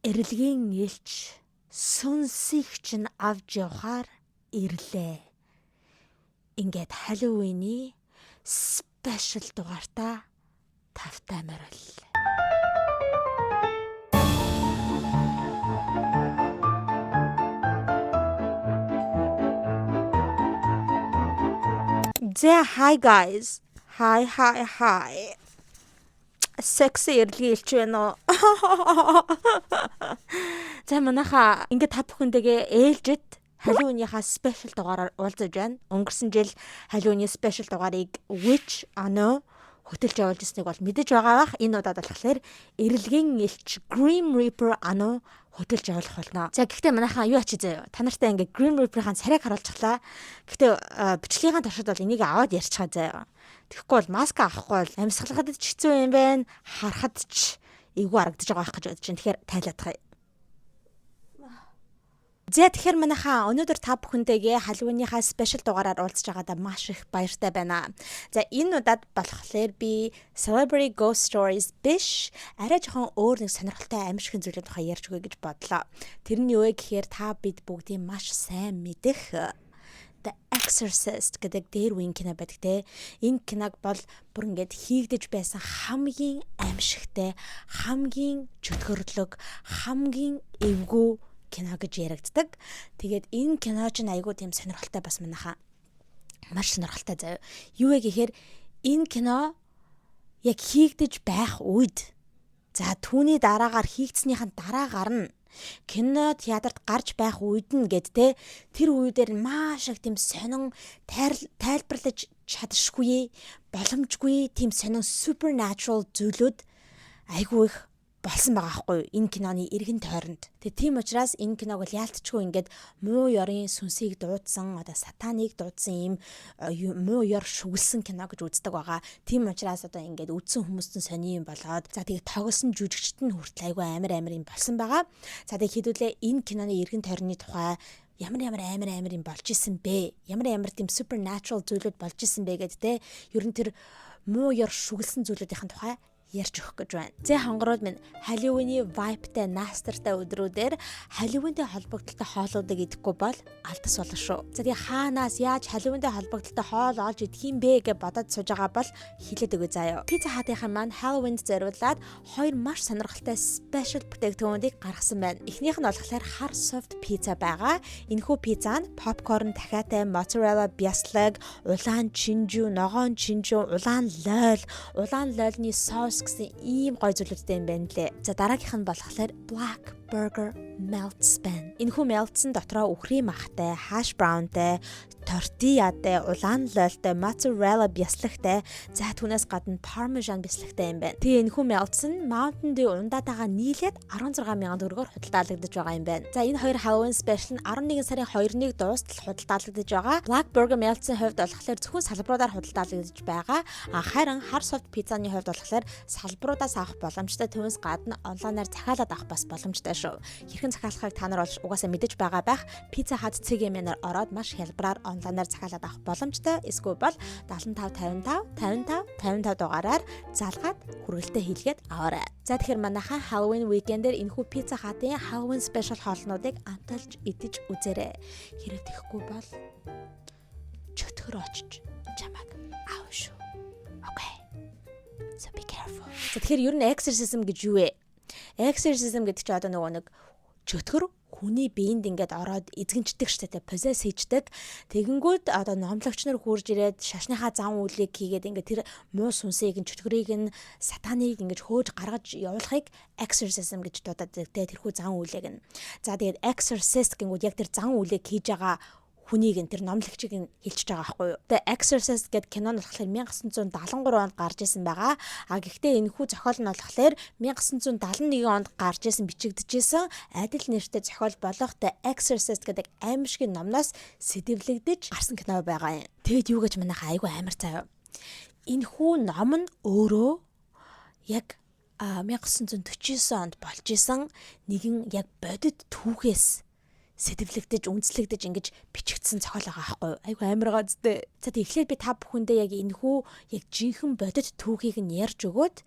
Эрэлгийн элч сүнсийг чинь авч явахаар ирлээ. Ингээд Halloween-ий спешиал дугаартаа тавтай морил. Hi guys. Hi. Sexy эрэлгийн элч байна уу? За манайха ингээд та бүхэндээ ээлжид Halloween-ийнхаа спешиал дугаараар уулзаж байна. Өнгөрсөн жил Halloween-ийн спешиал дугаарыг Witch Ano хөтөлж явуулж ирснийг бол мэдэж байгаа бах. Энэ удаад болохоор эрэлгийн элч Grim Reaper Ano хөтөлж явуулах болно. За гэхдээ манайхаа юу ачиж заяа. Та нартай ингээд Grim Reaper-ийн царайг харуулчихлаа. Гэхдээ бичлэгийн туршид бол энийг аваад ярьчихаа заяа. Тэгэхгүй бол маск авахгүй бол амьсгалахад ч хэцүү юм байна. Харахад ч эвгүй харагдаж байгаа байх гэж бодож байна. Тэгэхээр тайлаадах юм. Тэгэхээр манайхаа өнөөдөр та бүхэндээ Halloween-ийнхаа спешиал дугаараар уулзж байгаадаа маш их баяртай байна. За энэ удаад болохоор би Celebrity Ghost Stories биш, арай жоохон өөр нэг сонирхолтой аимшигын зүйлийн тухай ярьж өгье гэж бодлоо. Тэр нь юу вэ гэхээр та бид бүгдийн маш сайн мэдэх The Exorcist гэдэг дээр үеийн кино байдаг те. Энэ киног бол бүр ингээд хийгдэж байсан хамгийн аимшигтай, хамгийн чөтгөрлөг, хамгийн эвгүй кино гэж яригддаг. Тэгээд энэ кино ч айгүй тийм сонирхолтой бас манайхаа маш сонирхолтой заяа. Юу вэ гэхээр энэ кино яг хийгдэж байх үед за түүний дараагаар хийгдснийхэн дараагаар нь кино театрт гарч байх үед нь гэд те тэр үедэр маш их тийм сонин тайлбарлаж чадшгүй боломжгүй тийм сонин supernatural зүйлүүд айгүй их болсон байгаа хгүй энэ киноны эргэн тойронд. Тэгээ тийм учраас энэ киног бол яалтчгүй ингээд муу ёрын сүнсийг дуудсан одоо сатаныг дуудсан ийм муу ёр шүглсэн кино гэж үздэг байгаа. Тийм учраас одоо ингээд үзсэн хүмүүст нь сони юм болоод за тэгээ тоглосон жүжигчт нь хүртэл айгүй амар юм болсон байгаа. За тэгээ хэдүүлээ энэ киноны эргэн тойрны тухай ямар амар юм болж исэн бэ? Ямар тийм supernatural зүйлүүд болж исэн бэ гэдэг те. Ер нь тэр муу ёр шүглсэн зүйлүүдийн тухай ярьж өгөх гэж байна. Зэ хонгорууд минь Halloween-ийн vibe-тай наастартай өдрүүдээр Halloween-тэй холбогдлолтой хоолуудыг идэхгүй бол алдас болно шүү. За тэгээ хаанаас яаж Halloween-тэй холбогдлолтой хоол олж идэх юм бэ гэж бодоод сууж байгаа бол хэлээд өгөө заяа. Pizza Hut-ийн маань Halloween-д зориулаад хоёр маш сонирхолтой special бүтээгдэхүүнийг гаргасан байна. Эхнийх нь болохоор хар soft pizza байгаа. Энэхүү пиццанд popcorn, дахиатай mozzarella бяслаг, улаан чинжүү, ногоон чинжүү, улаан лойлны соус гэсэн ийм гой зүйлүүдтэй юм байна лээ. За дараагийнх нь болохоор Black Burger Melts байна. Энэхүү melts-ын дотроо үхрийн махтай, hash brown-тай, тортиятай, улаан лойлтой, mozzarella бяслагтай, за түүнээс гадна parmesan бяслагтай юм байна. Тэгээ энэхүү melts нь Mountain Dew ундаатайгаа нийлээд 16,000 төгрөгөөр худалдаалагдаж байгаа юм байна. За энэ хоёр Halloween special нь 11 сарын 2-ыг дуустал худалдаалагдаж байгаа. Black Burger Melts-ийн хувьд болохоор зөвхөн салбаруудаар худалдаалагдаж байгаа. Харин hard soft pizza-ны хувьд болохоор салбаруудаас авах боломжтой, түүнээс гадна онлайнаар захиалаад авах бас боломжтой шүү. Хэрхэн захиалахыг та нар бол угаасаа мэдэж байгаа байх. Pizza Hut CGM-ээр ороод маш хялбараар онлайнаар захиалаад авах боломжтой. Эсвэл бол 75 дугаараар залгаад хүргэлтээ хийлгээд аваарай. За тэгэхээр манайхаа Halloween weekend-ээр энэхүү Pizza Hut-ийн Halloween special хоолнуудыг амталж идэж үзээрэй. Хэрэг тэхгүй бол чөтгөр очиж чамайг аав шүү. Okay. So be careful. Тэгэхээр ер нь exorcism гэж юу вэ? Exorcism гэдэг чинь одоо нөгөө нэг чөтгөр хүний биед ингээд ороод эзгэнчдэг штэ possess хийждэг. Тэгэнгүүт одоо номлогч нар хурж ирээд шашныхаа зам үйлийг хийгээд ингээд тэр муу сүнсийг чөтгөрийг нь сатаныг ингээд хөөж гаргаж явуулахыг exorcism гэж дуудаад тэрхүү зам үйлийг нь. За тэгээд exorcist гингүүд яг тэр зам үйлийг хийж байгаа хүнийг тэр номлогчийг нь хэлчихэж байгаа байхгүй юу. The Exorcist гэдэг кино нь болохоор 1973 онд гарч ирсэн байгаа. Гэхдээ энэхүү зохиол нь болохоор 1971 онд гарч ирсэн бичигдчихсэн адил нэртэй зохиол болох The Exorcist гэдэг аимшигын номноос сэтэвлэгдэж гарсан кино байгаа юм. Тэгэд юу гэж манайхаа айгүй амар заяа. Энэхүү ном нь өөрөө яг 1949 онд болж исэн нэгэн яг бодит түүхээс сэтвлэгдэж үнслэгдэж ингэж бичигдсэн зохиол байгаа байхгүй юу. Айгүй амар гоо зү. За тэгэхээр би та бүхэндээ яг энэхүү яг жинхэнэ бодит түүхийг нь ярьж өгөөд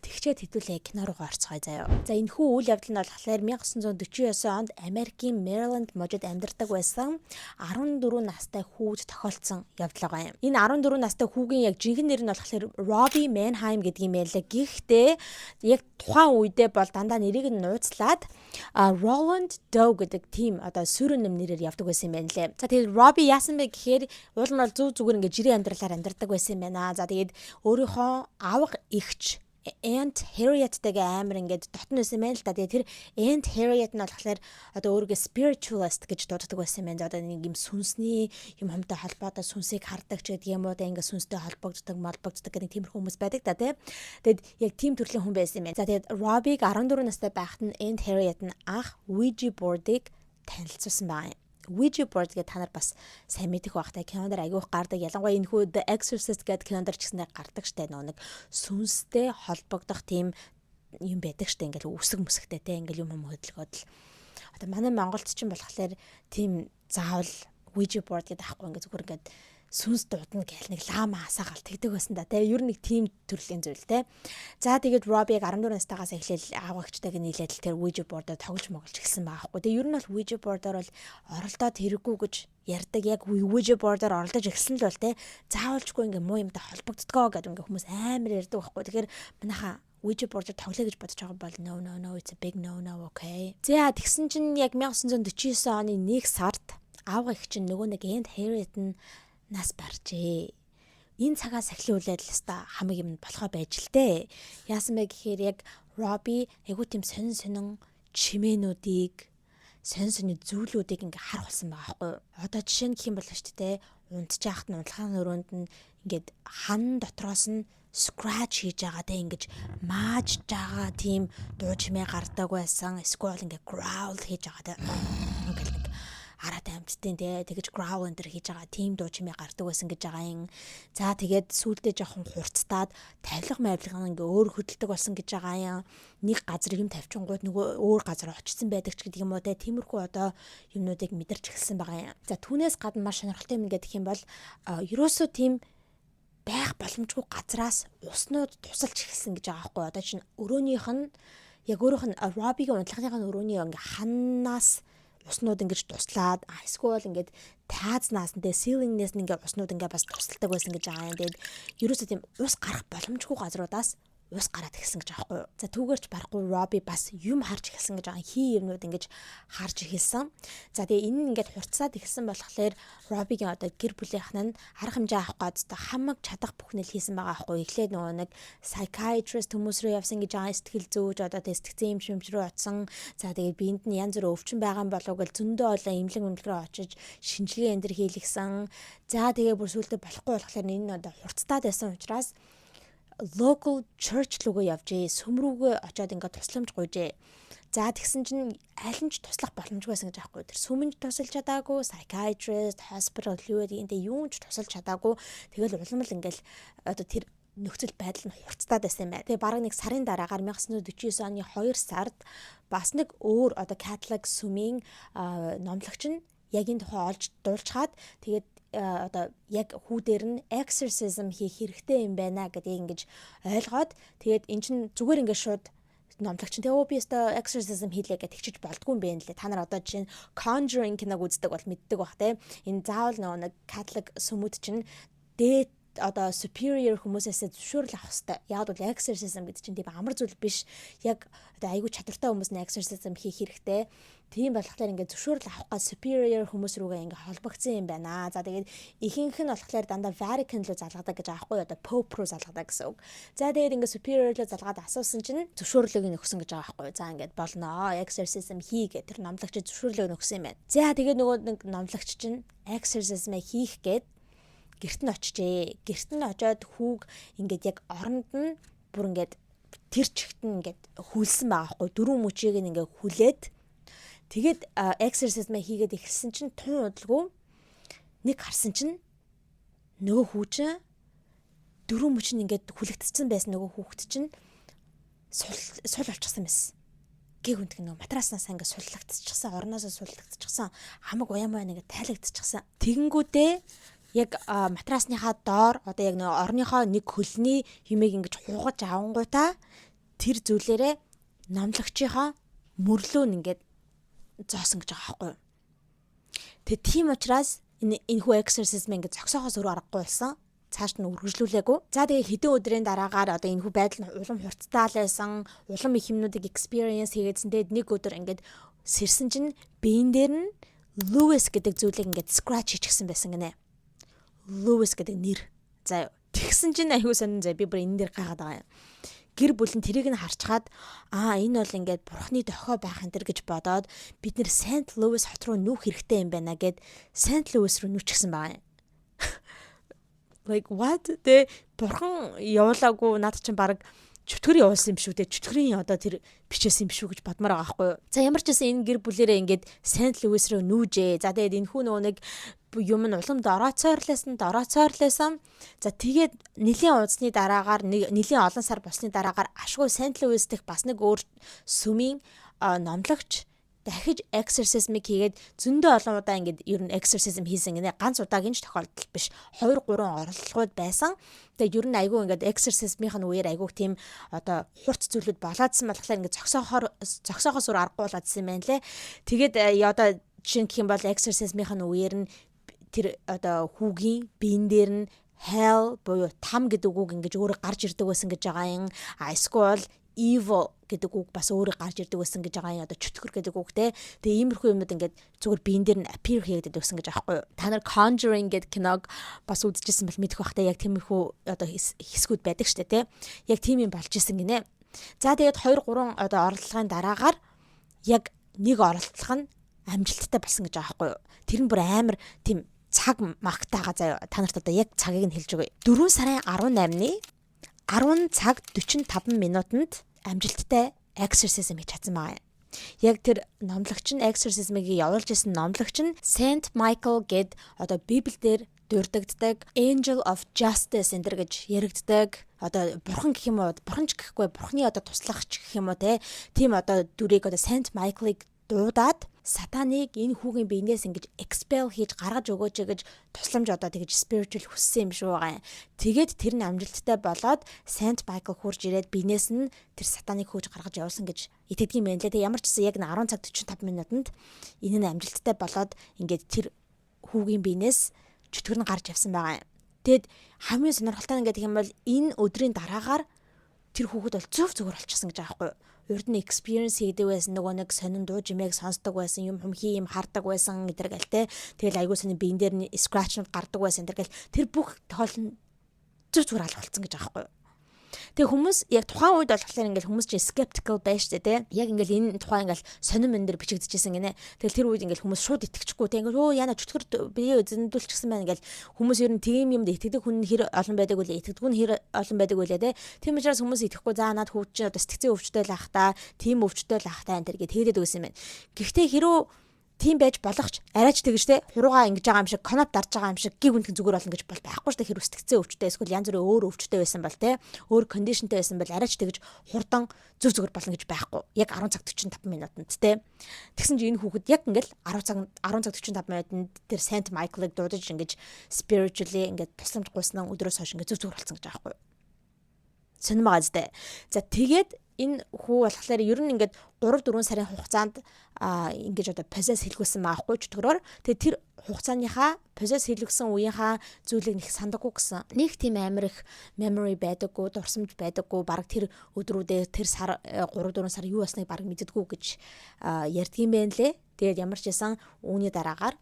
тэгчээд хэдүүлээ кино руу орцгоё заяа. За энэхүү үйл явдал нь болохоор 1949 онд Америкийн Мэриленд мужид амьдардаг байсан 14 настай хүүд тохиолдсон явдал байгаа юм. Энэ 14 настай хүүгийн яг жинхэнэ нэр нь болохоор Robbie Mannheim гэдэг юм байлаа. Гэхдээ яг тухайн үедээ бол дандаа нэрийг нь нууцлаад Roland Doe гэдэг тийм одоо сүрэнэм нэрээр явдаг байсан юм байна лээ. За тэгээд Robbie яасан бэ гэхээр уул нь бол зүгээр ингээд жирийн амьдралаар амьдардаг байсан юм байна. За тэгээд өөрийнхөө авга эгч Aunt Harriet-тэйгээ амар ингээд дотн байсан юм байна л да. Тэгээд тэр Aunt Harriet нь болохоор одоо өөрийгөө spiritualist гэж дууддаг байсан юм байна. Одоо нэг юм сүнсний юм хамтай холбоотой сүнсийг хардаг ч гэдэг юм уу да, ингээд сүнстэй холбогддог гэх нэг тиймэрхүү хүмүүс байдаг да тий. Тэгэд яг тийм төрлийн хүн байсан юм байна. За тэгээд Robbie-г 14 настай байхад нь Aunt Harriet нь анх Ouija board-ыг танилцуулсан байна. Ouija board гэдэг та нар бас сайн мэдэх байх та кинонд аягүйх гардаг. Ялангуяа энэхүү The Exorcist гэдэг кинонд ч гэсэн гардаг штэ нэг сүнстэй холбогдох тийм юм байдаг штэ ингээл үсэг мүсгтэй те ингээл юм хөдөлгөөд л. Одоо манай Монголд ч юм болохоор тийм заавал Ouija board гэдэг ахгүй ингээ зүгээр ингээд сүнс дуудана гэл нэг лама хасаагаал тэгдэг байсан да те. Ер нь нэг тийм төрлийн зүйл те. За тэгээд Robbie-г 14 настайгаас эхлээл аавгачтайг нийлээд л тэр Ouija board-оор тоглож моголж эхэлсэн байгаа хгүй. Тэгээ ер нь бол Ouija board-оор бол оролдоод хэрэггүй гэж ярьдаг. Яг Ouija board-оор оролдож эхэлсэн л бол те. Заавалжгүй ингээ муу юмтай холбогддгоо гэдэг ингээ хүмүүс амар ярьдаг байхгүй. Тэгэхээр манайхаа Ouija board-оор тоглоё гэж бодож байгаа бол no it's a big no okay. За тэгсэн чинь яг 1949 оны 1 сард аавгагч чинь нөгөө нэг Aunt Harriet нь нас баржээ. Энэ цагаас эхлүүлээд л хэвээр хамаг юм болохоо байж л дээ. Яасан бэ гэхээр яг Robbie айгуу тийм сонин чимээнүүдийг сонин зүйлүүдийг ингээ харах болсон байгаа байхгүй. Одоо жишээ нь гэх юм бол шүү дээ. Унтж яахад нь унтлахын өрөөнд нь ингээд хан дотроос нь scratch хийж байгаа те ингэж мааж байгаа тийм дуу чимээ гардаг байсан. Эсвэл ингээ growl хийж байгаа те. Ингээл нэг араад амьдтын тэгэж growl энэ хийж байгаа тийм дуу чимээ гардаг байсан гэж байгаа юм. За тэгээд сүүлдээ жоохон хурцтаад тавилга мавилга ингээ өөр хөдөлдөг болсон гэж байгаа юм. Нэг газар юм тавьчингууд нөгөө өөр газар очсон байдаг ч гэдэг юм уу те. Тиймэрхүү одоо юмнуудыг мэдэрч эхэлсэн байгаа юм. За түүнээс гадна маш сонирхолтой юм гэдэг юм бол ерөөсөө тийм байх боломжгүй газраас уснууд тусалж эхэлсэн гэж байгаа байхгүй. Одоо чинь өрөөнийх нь яг өөрөөх нь Robbie-гийн унтлагынхаа өрөөний ингээ ханаас уснууд ингэж туслаад эсвэл ингээд таазнаас нь ceiling-нээс нь ингээд уснууд ингээд бас тусалдаг байсан гэж байгаа юм. Тэгээд ерөөсөө тийм ус гарах боломжгүй газруудаас ус гараад эхэлсэн гэж байгаа байхгүй юу. За түүгээрч барахгүй Robbie бас юм харж эхэлсэн гэж байгаа. Хий юмнууд ингэж харж эхэлсэн. За тэгээ энэ нь ингээд хурцсаад эхэлсэн болохоор Robbie-гийн одоо гэр бүлийнхэн нь арга хэмжээ авах гээд хамаг чадах бүхнэл хийсэн байгаа байхгүй юу. Эхлээд нөгөө нэг psychiatrist хүмүүс рүү явсан гэж байгаа, сэтгэл зүйч одоо сэтгцэн юм шимж рүү очсон. За тэгээ биед нь янз бүр өвчин байгаа юм болов гэж зөндөө олон эмнэлэг рүү очиж шинжилгээ энэ төр хийлгсэн. За тэгээ бүр сүултээ болохгүй болохоор энэ нь одоо хурцтаад байсан учраас local church руугаа явжээ. Сүм рүүгээ очиод ингээд тусламж гуйжээ. За тэгсэн чинь аль нь ч туслах боломжгүй байсан гэж аахгүй. Тэр сүмэнд тусалж чадаагүй, psychiatrist, hospital юу гэдэг энэ юун ч тусалж чадаагүй. Тэгэл улам л ингээд одоо тэр нөхцөл байдал нь хурцтаад байсан юм байна. Тэгээ бараг нэг сарын дараагаар 1949 оны 2 сард бас нэг өөр одоо Catholic сүмийн номлогч нь яг энэ тухай олж дуулчаад тэгээд одоо яг хүүдээр нь exorcism хийх хэрэгтэй юм байна гэдгийг ингэж ойлгоод тэгээд эн чинь зүгээр ингээд шууд номлогч нь би өстө exorcism хийлээ гэж тэгчиж болдгүй юм байна лээ. Та нар одоо жишээ нь Conjuring киног үздэг бол мэддэг бах те. Энэ заавал нэг Catholic сүмүүд чинь дээд одоо superior хүмүүсээс зөвшөөрөл авах хэрэгтэй. Яг бол exorcism гэдэг чинь тийм амар зүйл биш. Яг одоо айгүй чадвартай хүмүүс нь exorcism хийх хэрэгтэй. Тийм болохоор ингээд зөвшөөрөл авах гад superior хүмүүс рүүгээ ингээд холбогдсон юм байна. За тэгээд ихэнх нь болохоор дандаа Vatican руу залгадаг гэж аахгүй одоо Pope руу залгадаг гэсэн үг. За тэгээд ингээд superior руу залгаад асуусан чинь зөвшөөрлөгийг өгсөн гэж байгаа аахгүй. За ингээд болно. Exorcism хий гэдэг тэр номлогч зөвшөөрлөгийг өгсөн юм байна. За тэгээд нөгөө нэг номлогч чинь exorcism хийх гээд гэрт нь очижээ. Гэрт нь очиод хүүг ингээд яг оронд нь бүр ингээд тэр чигт нь ингээд хүлсэн байгаа хгүй. Дөрөв мөчийг нь ингээд хүлээд тэгээд exorcism хийгээд эхэлсэн чинь тун удалгүй нэг харсан чинь нөгөө хүү чинь дөрөв мөч нь ингээд хүлэгдсэн байсан нөгөө хүүхэд чинь сул олчихсан байсан. Гийг үнтг нөгөө матраснаас ингээд суллагдчихсан, орноосоо суллагдчихсан, хамаг уяамаа ингээд тайлагдчихсан. Тэгэнгүүтээ яг матрасныхаа доор одоо яг нэг орныхоо нэг хөлний юмыг ингэж хуугаж авангуудаа тэр зүйлээрээ номлогчийнхоо мөрлөө нь ингээд зоосон гэж байгаа байхгүй юу. Тэгээ тийм учраас энэ хүү exorcism ингээд зогсоохоос өөр аргагүй болсон. Цааш нь үргэлжлүүлээгүй. За тэгээ хэдэн өдрийн дараагаар одоо энэ хүү байдал нь улам хурцтай байсан, улам их юмнуудыг experience хийгээдсэн. Тэгээд нэг өдөр ингээд сэрсэн чинь биен дээр нь Lewis гэдэг зүйлийг ингээд scratch хийчихсэн байсан гинэ. Lewis гэдэг нэр. За тэгсэн чинь аюу сонин зэ би бүр энэ дээр гайхаад байгаа юм. Гэр бүл нь тэрийг нь харчгаад энэ бол ингээд бурхны дохио байх энэ төр гэж бодоод бид нэр Saint Louis хот руу нүүх хэрэгтэй юм байна гэд Saint Louis руу нүүчихсэн байгаа юм. Like what? Тэ бурхан явуулаагүй над чинь баг чөтгөр явуулсан юм шүү дээ. Чөтгөрийн одоо тэр бичээсэн юм шүү гэж бодмоор байгаа байхгүй юу. За ямар ч гэсэн энэ гэр бүлэрээ ингээд Saint Louis руу нүүжээ. За тэгээд энэ хүн нэг юм нь улам дорооцоорлсон. За тэгээд нэлийн удасны дараагаар нэлийн олон сар болсны дараагаар ашгүй Saint Louis дэх бас нэг өөр сүмийн номлогч дахиж exorcism-ыг хийгээд зөндөө олон удаа ингээд ер нь exorcism хийсэн гинэ. Ганц удаагийн ч тохиолдол биш. 2-3 оролдлогууд байсан. Тэгээд ер нь айгүй ингээд exorcism-ийн үеэр айгүй тийм одоо хурц зүйлүүд болоодсан болохоор ингээд зогсоохоос өөр аргагүй болоодсан юм байна лээ. Тэгээд одоо жишээ нь гэх юм бол exorcism-ийн үеэр нь тэр одоо хүүгийн биен дээр нь hell буюу там гэдэг үг ингээд өөрөө гарч ирдэг байсан гэж байгаа юм. Эсвэл evil гэдэг үг бас өөрөө гарч ирдэг байсан гэж байгаа юм. Одоо чөтгөр гэдэг үг те. Тэгээ иймэрхүү юмуд ингээд зүгээр биен дээр нь appear хийгээд байсан гэж аахгүй юу. Та нар Conjuring гэдэг киног бас үзчихсэн бол мэдэх бах те. Яг тиймэрхүү одоо хэсгүүд байдаг штэ те. Яг тийм юм болж исэн гинэ. За тэгээд 2-3 одоо оролдлогын дараагаар яг нэг оролдлого нь амжилттай болсон гэж байгаа аахгүй юу. Тэр нь бүр амар тийм цаг магтаага заяа. Та нарт одоо яг цагийг нь хэлж өгье. 4 сарын 18-ны 10 цаг 45 минутанд амжилттай exorcism хийж чадсан байгаа юм. Яг тэр номлогч нь exorcism-ыг явуулж исэн номлогч нь Saint Michael гэд одоо Библиэлд дурддагдаг Angel of Justice энэ гэж яригддаг. Одоо бурхан гэх юм уу? Бурхан ч гэхгүй бурханы одоо туслагч гэх юм уу те. Тийм одоо дүрийг одоо Saint Michael-ыг дуудаад сатаныг энэ хүүгийн биенээс ингэж expel хийж гаргаж өгөөч гэж тусламж одоо тэгж spiritual хүссэн юм шүү байгаа юм. Тэгээд тэр нь амжилттай болоод Saint Michael хурж ирээд биенээс нь тэр сатаныг хөөж гаргаж явуулсан гэж итгэдэг юм байна лээ. Тэг ямар ч гэсэн яг 10 цаг 45 минутанд энэ нь амжилттай болоод ингээд тэр хүүгийн биенээс чөтгөр нь гарч явсан байгаа юм. Тэгэд хамгийн сонирхолтой нь гэдэг юм бол энэ өдрийн дараагаар тэр хүүхэд бол зүгээр болчихсон гэж байгаа байхгүй юу. Урд нь experience хийдэг байсан, нөгөө нэг сонин дуу жимээг сонсдог байсан, юм хумхи юм хардаг байсан гэдэр гэлтэй. Тэгэл айгуу сони биен дээр нь scratch-нууд гардаг байсан гэдэр гэл тэр бүх тоол нь зүгээр алгуулсан гэж байгаа байхгүй юу. Тэгээ хүмүүс яг тухайн үед болохоор ингээл хүмүүс чинь skeptical байж тээ. Яг ингээл энэ тухайн ингээл сонин мэн дээр бичигдчихсэн гинэ. Тэгэл тэр үед ингээл хүмүүс шууд итгэчихгүй тээ. Ингээл өө яна чөтгөр бие зөндүүлчихсэн байна ингээл хүмүүс ер нь тийм юмд итгэдэг хүн хэр олон байдаг үлээ, итгэдэггүй нь хэр олон байдаг үлээ тээ. Тийм учраас хүмүүс итгэхгүй заа над хүүч чинь одоо сэтгцэн өвчтэй л ах та, тийм өвчтэй л ах та энэ төр гэ тэгээд өгсөн юм байна. Гэхдээ хэрүү тийм байж болох ч арайч тэгж те хуруугаа ингэж байгаа юм шиг коноп дарж байгаа юм шиг гиг үнхэн зүгээр болно гэж бол байхгүй шүү дээ. Хэрвээ сэтгцэн өвчтэй эсвэл янз бүрийн өөр өвчтэй байсан бол те өөр кондишнтэй байсан бол арайч тэгж хурдан зүгээр болно гэж байхгүй. Яг 10 цаг 45 минутанд те. Тэгсэн чинь энэ хүүхэд яг ингээл 10 цаг 45 минутанд тэр Saint Michael-ыг дуудаж ингэж spiritually ингэж тусламж гуйсан өдрөөс хойш ингэ зүгээр болсон гэж байгаа байхгүй. Сонирмаа зү. За тэгээд энэ хүү болохоор ер нь ингээд 3-4 сарын хугацаанд ингэж одоо possess хийлгүүлсэн маахгүй чөтгөрөөр. Тэгээ тэр хугацааныхаа possess хийлгсэн үеийнхаа зүйлийг нэг сандаггүй гэсэн. Нэг тийм амар их memory байдаггүй, дурсамж байдаггүй. Бараг тэр өдрүүдээ тэр сар 3-4 сар юу болсныг бараг мэддэггүй гэж ярьдаг юм байна лээ. Тэгээд ямар ч байсан үүний дараагаар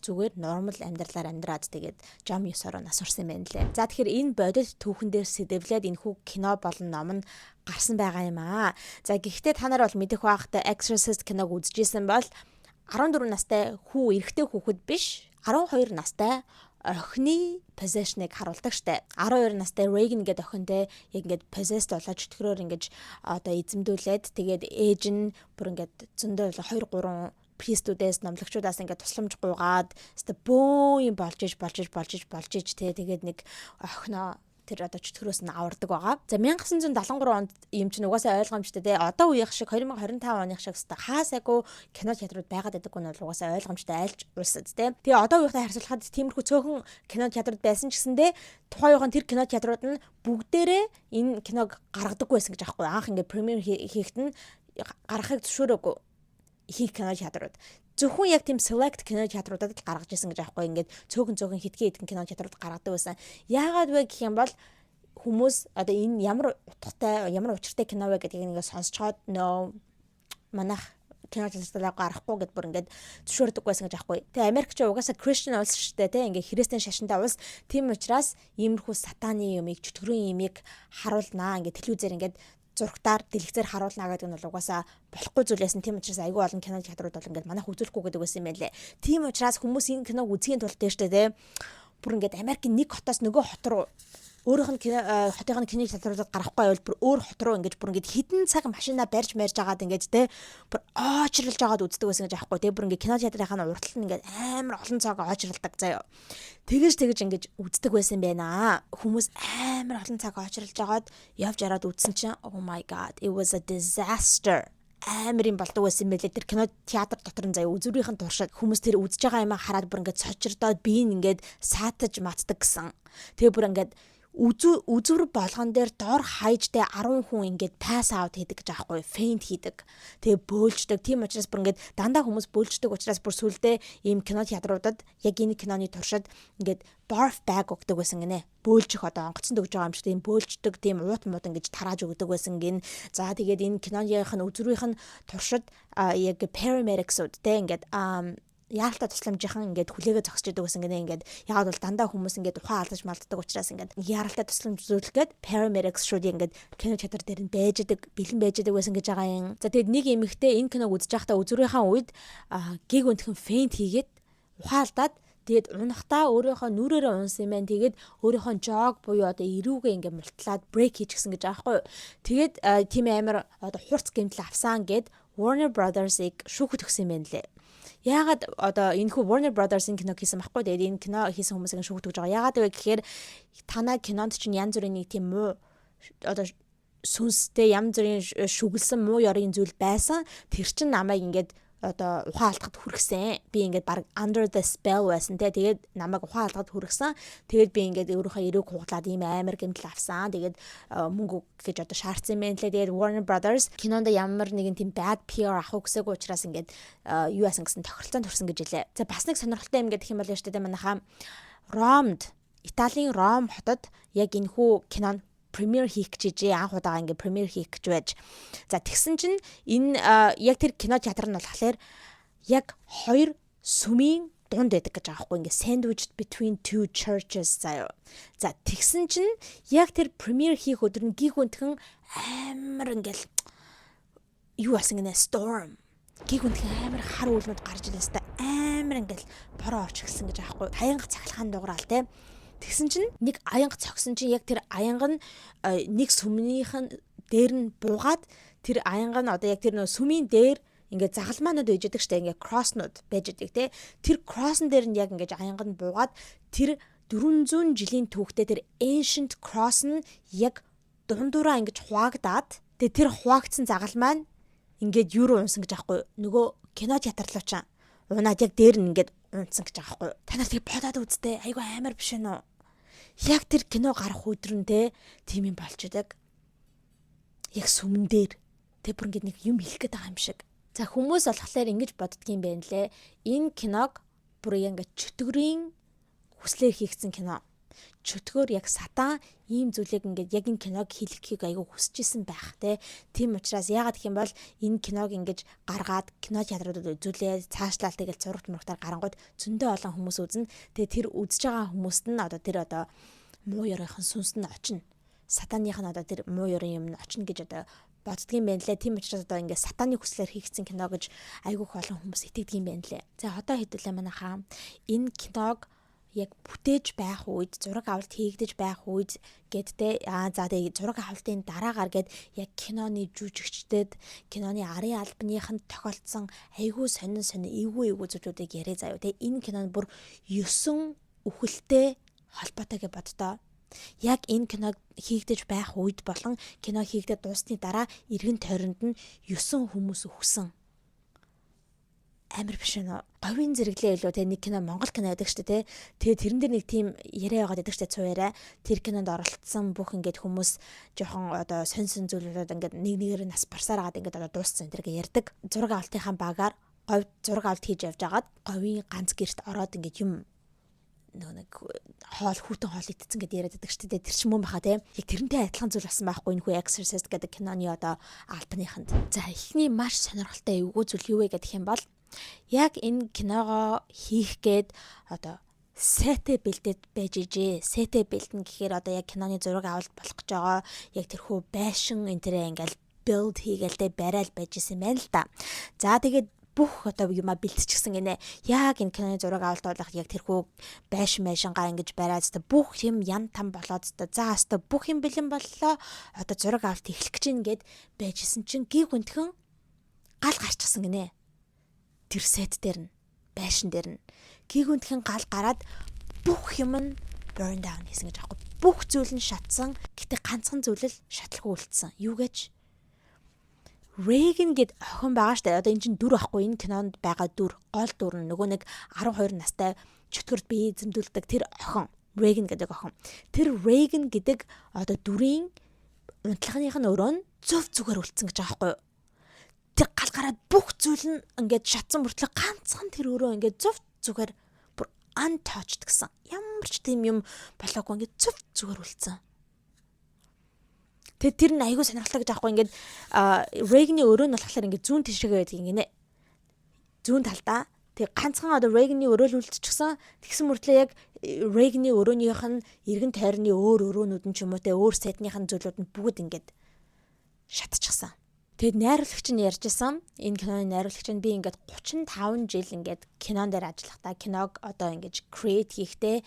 зүгээр нормал амьдралаар амьдраад тэгээд жам 9 ороо нас орсон юм байна лээ. За тэгэхээр энэ бодит түүхэн дээр сэдэвлээд энэ хүү кино болон ном нь гарсан байгаа юм аа. За гэхдээ та нар бол мэдэх байхтай Exorcist киног үзчихсэн бол 14 настай эрэгтэй хүүхэд биш 12 настай охины possession-ыг харуулдаг штэ. 12 настай Reagan гэдэг охинтой яг ингээд possessed болоод чөтгөрөөр ингэж одоо эзэмдүүлээд тэгээд ээж нь бүр ингээд зөндөө 2-3 пристүүдээс номлогчудаас ингээд тусламж гуйгаад өстө бөө юм болж иж те тэгээд нэг охиноо тэр одоо чөтгөрөөс нь авардаг байгаа. За 1973 онд юм чинь угаасаа ойлгомжтой те. Одоо үеийнх шиг 2025 оных шиг хаасаагүй кино театрууд байгаад байдаг нь бол угаасаа ойлгомжтой айлч улсад те. Тэгээ одоо үеийнхээ харьцуулахад тиймэрхүү цөөхөн кино театрууд байсан ч гэсэндээ тухайн үеийн тэр кино театрууд нь бүгдээрээ энэ киног гаргадаггүй байсан гэж аахгүй. Анх ингээд премьер хийхэд нь гаргахыг зөвшөөрөөгүй хийх кино театрууд. Зөвхөн яг тийм select кино театруудад л гаргаж ирсэн гэж аахгүй. Ингээд цөөхөн хитгэн кино театрууд гаргадаг байсан. Яагаад вэ гэх юм бол хүмүүс одоо энэ ямар утгатай, ямар учиртай кино вэ гэдгийг ингээд сонсцоод нөө манайх кино театруудаа гарахгүй гэд бүр ингээд зөвшөөрдөг байсан гэж аахгүй. Тэгээ Америк ч угаасаа Christian улс шүү дээ, тэ ингээд христэн шашинтай улс. Тийм учраас иймэрхүү сатаны юмыг, чөтгөрийн юмыг харуулнаа. Ингээд телевизээр ингээд зурагтаар дэлгэцээр харуулнаа гэдэг нь бол угаасаа болохгүй зүйлээсэн. Тийм учраас айгүй олон кино театрууд бол ингээд манайх үзүүлэхгүй гэдэг байсан юм байлээ. Тийм учраас хүмүүс энэ киног үзхийн тулд дэжтэй те бүр ингээд Америкийн нэг хотоос нөгөө хот руу өөрийнх нь хотын кино театруудад гарахгүй байвал бүр өөр хот руу ингээд бүр ингээд хідэн цаг машинаа барьж агаад ингээд те бүр очрлж агаад үздэг байсан гэж аахгүй те бүр ингээд кино театрынхаа уртал нь ингээд амар олон цаг очролдог заяа. Тэгэж ингээд үздэг байсан байна. Хүмүүс амар олон цаг очролж агаад явж араад үзсэн чинь oh my god it was a disaster. Амарын болдог байсан байлээ. Тэр кино театр дотор нь заяа үзүүрийнхэн туршид хүмүүс тэр үзэж байгаа юмаа хараад бүр ингээд цочирдоод би ингээд саатаж матдаг гэсэн. Тэгээ бүр ингээд үзүр болгон дээр дор хайжтай 10 хүн ингээд pass out хийдэг гэж аахгүй, faint хийдэг. Тэгээ бөөлждөг. Тийм учраас бүр ингээд дандаа хүмүүс бөөлждөг учраас бүр сүлдээ ийм кино театруудад яг энэ киноны туршид ингээд barf bag өгдөг байсан гинэ. Бөөлжих одоо онгоцонд өгж байгаа юм шиг тийм бөөлждөг, тийм уут мууд ингэж тарааж өгдөг байсан гин. За тэгээд энэ киноныхын үзүрийнх нь туршид яг paramedics-ууд те ингээд яалтаа тусламжийнхан ингээд хүлээгээ зогсож идэг гэсэн гэнэ ингээд ягаад бол дандаа хүмүүс ингээд ухаан алдаж малддаг учраас ингээд яалтаа тусламж үзүүлгээд paramedics шууд ингээд кино театр дээр нь байж идэг бэлэн байж идэг байсан гэж байгаа юм. За тэгээд нэг эмэгтэй энэ киног үзэж байхдаа үзүүрийнхаа үед гэг өнтгөн фейнт хийгээд ухаан алдаад тэгээд унахтаа өөрийнхөө нүрээрээ унсан юм байна. Тэгээд өөрийнхөө жог буюу одоо эрүүгээ ингээд мултлаад брейк хийчихсэн гэж аахгүй. Тэгээд тийм амар одоо хурц гэмтэл авсан гэд Warner Brothers-ыг шүүхэд өгсөн юм байна лээ. Яагаад одоо энэ хүү Warner Brothers-ийн кино хийсэн байхгүй. Тэгээд энэ кино хийсэн хүмүүсийг шүүхтэж байгаа. Яагаад вэ гэхээр танай кинонд чинь янз бүрийн нэг тийм муу одоо сүнстэй янз бүрийн шүглсэн муу ёрын зүйл байсан. Тэр чинь намайг ингээд одоо ухаан алдахад хүрхсэн. Би ингээд баг under the spell байсан те. Тэгээд намайг ухаан алдахад хүрхсэн. Тэгээд би ингээд өөрийнхөө эрүүг хуглаад ийм амар гэмтэл авсан. Тэгээд мөнгө гэж одоо шаардсан юм байна лээ. Тэгээд Warner Brothers кинонд ямар нэгэн тийм bad PR авах үгсэйг учраас ингээд юу яасан гэсэн тохиролцоонд хүрсэн гэж хэлээ. За бас нэг сонирхолтой юм гэдэг юм бол яаштай манайхаа Ромд, Италийн Ром хотод яг энэ хүү кинон премьер хийх гэж анх удаага ингээ премьер хийх гэж байж. За тэгсэн чинь энэ яг тэр кино театр нь болохоор яг хоёр сүмийн дунд байдаг гэж байгаа хгүй ингээ sandwiched between two churches заяа. За тэгсэн чинь яг тэр премьер хийх өдөр нь гих өнтгөн амар ингээл юу асан гинэ storm. Гих өнтгөн амар хар үлмэд гарч ирсэн та амар ингээл бороо орч гисэн гэж байгаа хгүй. Хаянга цахилгаан дуграал те. Тэгсэн чинь нэг аянга цогсон чинь яг тэр аянга нь нэг сүмнийхэн дээр нь буугаад тэр аянга нь одоо яг тэр нөө сүмийн дээр ингээд загалмаанууд үйж идэг штэ ингээд кросснууд байж идэг те. Тэр кросн дээр нь яг ингээд аянга нь буугаад тэр 400 жилийн түүхтэй тэр ancient cross нь яг дундуура ингээд хуваагдаад тэр хуваагдсан загалмаа нь ингээд юу руу унсан гэж аахгүй нөгөө кино театр руу чаа унаад яг дээр нь ингээд унтсан гэж байгаа хгүй. Та нар тийг бодоод үзтээ. Айгу амар биш ээ нөө. Яг тэр кино гарах өдөр нь те тийм юм болж идэг. Яг сүмэн дээр тэ бүр ингээд нэг юм хэлэх гээд байгаа юм шиг. За хүмүүс болохоор ингэж боддгийм байх лээ. Энэ киног бүр ингээд чөтгөрийн хүслээр хийгдсэн кино. Чөтгөр яг сатан ийм зүйлийг ингээд яг энэ киног хийлгэхийг айгүй хүсэж исэн байх те. Тийм учраас яагаад гэх юм бол энэ киног ингэж гаргаад кино театруудад үзүүлээ цаашлаад тэгэл зурагт мурагтаар гарангууд зөндөө олон хүмүүс үзнэ. Тэгээ тэр үзэж байгаа хүмүүст нь одоо тэр одоо муу ёрынхан сүнс нь очино. Сатаных нь одоо тэр муу ёрын юм нь очино гэж одоо боддгийм байна лээ. Тийм учраас одоо ингээд сатаны хүслээр хийгдсэн кино гэж айгүй олон хүмүүс итгэдэг юм байна лээ. За одоо хэдүүлээ манайхаа энэ киног яг бүтээж байх үед зураг авалт хийгдэж байх үед гэдтэй за тэгээ зураг авалтын дараагаар гээд яг киноны жүжигчдэд киноны арын албаныханд тохиолдсон айгүй сонин эвгүй зүйлүүдийг яриа заяа. Тэгээ энэ кинонд бүр 9 үхэлтэй холбоотой гэж боддоо. Яг энэ киног хийгдэж байх үед болон кино хийгдэж дуусны дараа эргэн тойронд нь 9 хүмүүс өгсөн. Амар биш нэ. Говийн зэрэглээ илүү те нэг кино Монгол кино байдаг шүү дээ те. Тэгээ тэрэн дээр нэг тийм яриа байгаад байдаг шүү дээ цуваараа. Тэр кинонд оролцсон бүх ингээд хүмүүс жоохон одоо сонь зүйлүүд ингээд нэг нэгээр нас барсаар агаад ингээд одоо дууссан энэ төр ярьдаг. Зураг авалтынхаа багаар говь зураг авалт хийж явж агаад говийн ганц гэрт ороод ингээд юм нэг хоол хүүтэн хоол идсэн гэдээ яриад байдаг шүү дээ. Тэр ч мөн баха те. Яг тэрнтэй адилхан зүйл болсон байхгүй энэ хүү Exorcist гэдэг киноны одоо албаныханд. За эхний маш сонирхолтой эвгүй зүйл юу вэ гэдэг юм бол яг энэ киногоо хийх гээд одоо сетэ бэлдээд байж ижээ. Сетэ бэлдэн гэхээр одоо яг киноны зураг авалт болох гэж байгаа. Яг тэрхүү байшин энэ тэрэ ингээл build хийгээл барайл байж исэн байна л да. За тэгээд бүх одоо юма бэлтчихсэн гинэ. Яг энэ киноны зураг авалт болох яг тэрхүү байшингаа ингэж бариад та бүх юм ян там болоод та за хаста бүх юм бэлэн боллоо. Одоо зураг авалт эхлэх гэж ингээд байжсэн чинь гиг хүндхэн гал гарчихсан гинэ. Тэр сет дээр нь байшин дээр нь гиг хүндхэн гал гараад бүх юм нь burn down хийсэн гэж аахгүй. Бүх зүйл нь шатсан. Гэтэ ганцхан зүйл л шатлгүй үлдсэн. Юу гэж Reagan гэд охин байгаа штэ. Одоо эн чинь дүр ахгүй энэ кинонд байгаа дүр, гол дүр нь нөгөө нэг 12 настай чөтгөрд бие эзэмдүүлдэг тэр охин, Reagan гэдэг охин. Тэр Reagan гэдэг одоо дүрийн унтлагынх нь өрөө нь зөв зүгээр үлдсэн гэж байгаа хгүй. Тэр гал гараад бүх зүйл нь ингээд шатсан мөртлөө ганцхан тэр өрөө ингээд зөв зүгээр бүр untouched гэсэн. Ямар ч тийм юм болоогүй ингээд зөв зүгээр үлдсэн. Тэгээд тэр нь айгүй сонирхолтой гэж аахгүй ингээд Reagan-ы өрөө нь болохоор ингээд зүүн тишээгээ байдаг юм гинэ. Зүүн талдаа тэг ганцхан одоо Reagan-ы өрөө л үлдчихсэн. Тэгсэн мөртлөө яг Reagan-ы өрөөнийх нь эргэн тойрны өөр өрөөнүүд нь ч юм уу те өөр сетнийхэн зүйлүүд нь бүгд ингээд шатчихсан. Тэгэд найруулагч нь ярьжсэн энэ киноны найруулагч нь би ингээд 35 жил ингээд кинон дээр ажиллахдаа киног одоо ингээд create хийхдээ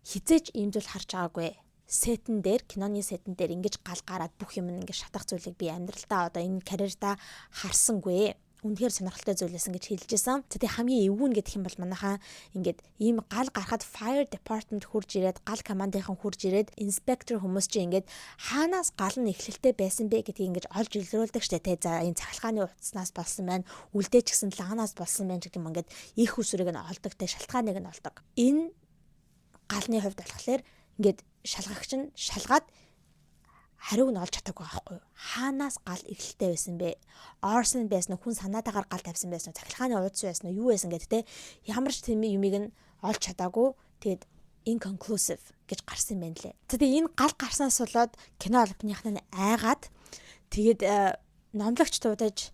хизээч ийм зүйл харж байгаагүй. Сетэн дээр киноны сетэн дээр ингэж гал гараад бүх юм ингэ шатах зүйлийг би амьдралдаа одоо энэ карьертаа харсангүй. Үнэхээр сонирхолтой зүйлээсэн гэж хэлжсэн. За тэг хамгийн эвгүй нь гэдэг юм бол манайхаа ингээд ийм гал гарахад fire department хурж ирээд гал командынхан хурж ирээд inspector хүмүүс чинь ингээд хаанаас гал нь эхлэлтэй байсан бэ гэдгийг ингэж олж илрүүлдэг штэ тэ. За энэ цахилгааны утаснаас болсон байна. Үлдээч гэсэн лагнаас болсон байна гэдэг юм ингээд их усрыг нь олдог тэ шалтгааныг нь олдог. Энэ галны хувьд болохоор ингээд шалгагч нь шалгаад хариуг нь олж чадаагүй байхгүй юу? Хаанаас гал эхлэлтэй байсан бэ? Arson байсан уу? Хүн санаатаагаар гал тавьсан байсан уу? Цахилгааны уудас байсан уу? Юу байсан гэдэг те. Ямар ч тийм юмыг нь олж чадаагүй. Тэгэд inconclusive гэж гарсан юм байна лээ. Тэгээд энэ гал гарснаас болоод кино албаных нь айгаад тэгээд номлогч дуудаж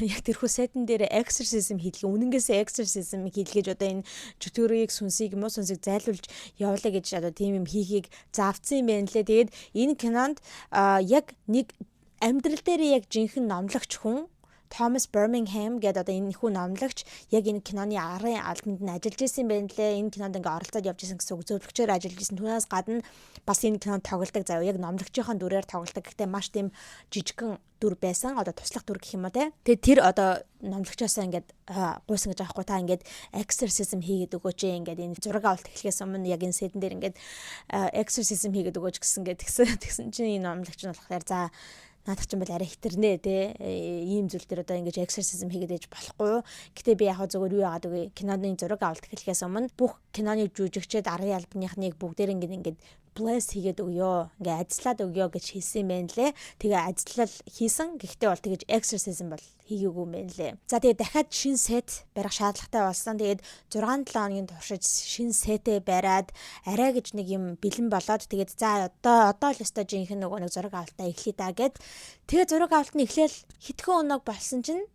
яг тэрхүү сетэн дээр exorcism хийлгээ. Үнэнгээсээ exorcism хийлгэж одоо энэ чөтгөрийг сүнсийг муу сүнсийг зайлуулж явуулаа гэж одоо тийм юм хийхийг заавцсан юм байна лээ. Тэгээд энэ кинонд яг нэг амьдрал дээр яг жинхэнэ номлогч хүн Thomas Birmingham гэдэг одоо энэ хүн номлогч яг энэ киноны арын албанд нь ажиллаж исэн юм байна лээ. Энэ кинонд ингээ оролцоод явж исэн гэсэн үг зөвлөгчөөр ажиллаж исэн. Түүнээс гадна бас энэ кинонд тоглодог заяа яг номлогчийн дүрээр тоглодог. Гэхдээ маш тийм жижигхэн дүр байсан. Одоо туслах дүр гэх юм уу те. Тэгээд тэр одоо номлогчоосоо ингээд гуйсан гэж аахгүй та ингээд exorcism хийгээд өгөөч ингээд энэ зураг авалт эхлэхээс өмнө яг энэ сэдэн дээр ингээд exorcism хийгээд өгөөч гэсэн чинь энэ номлогч нь болохоор за наадах ч юм бол арай хитэрнэ те ийм зүйл дээр одоо ингэж exorcism хийгээд ээж болохгүй. Гэтэ би яг зөвөр юу яагаад үгүй киноны зураг авалт эхлэхээс өмнө бүх киноны жүжигчид арын албаныхныг бүгдээр ингээд bless хийгээд өгөө. Ингээ ажиллаад өгөө гэж хэлсэн юм байна лээ. Тэгээ ажиллал хийсэн. Гэхдээ бол тэгэж exorcism бол хийгээгүй юм байна лээ. За тэгээ дахиад шин сет барих шаардлагатай болсон. Тэгээд 6-7 хоногийн туршиж шин сетээ бариад арай гэж нэг юм бэлэн болоод тэгээд за одоо л өстой жинхэнэ нөгөө нэг зураг авалтаа эхлэе даа гэд. Тэгээ зураг авалт нь эхлээл хитгэн өнөг болсон чинь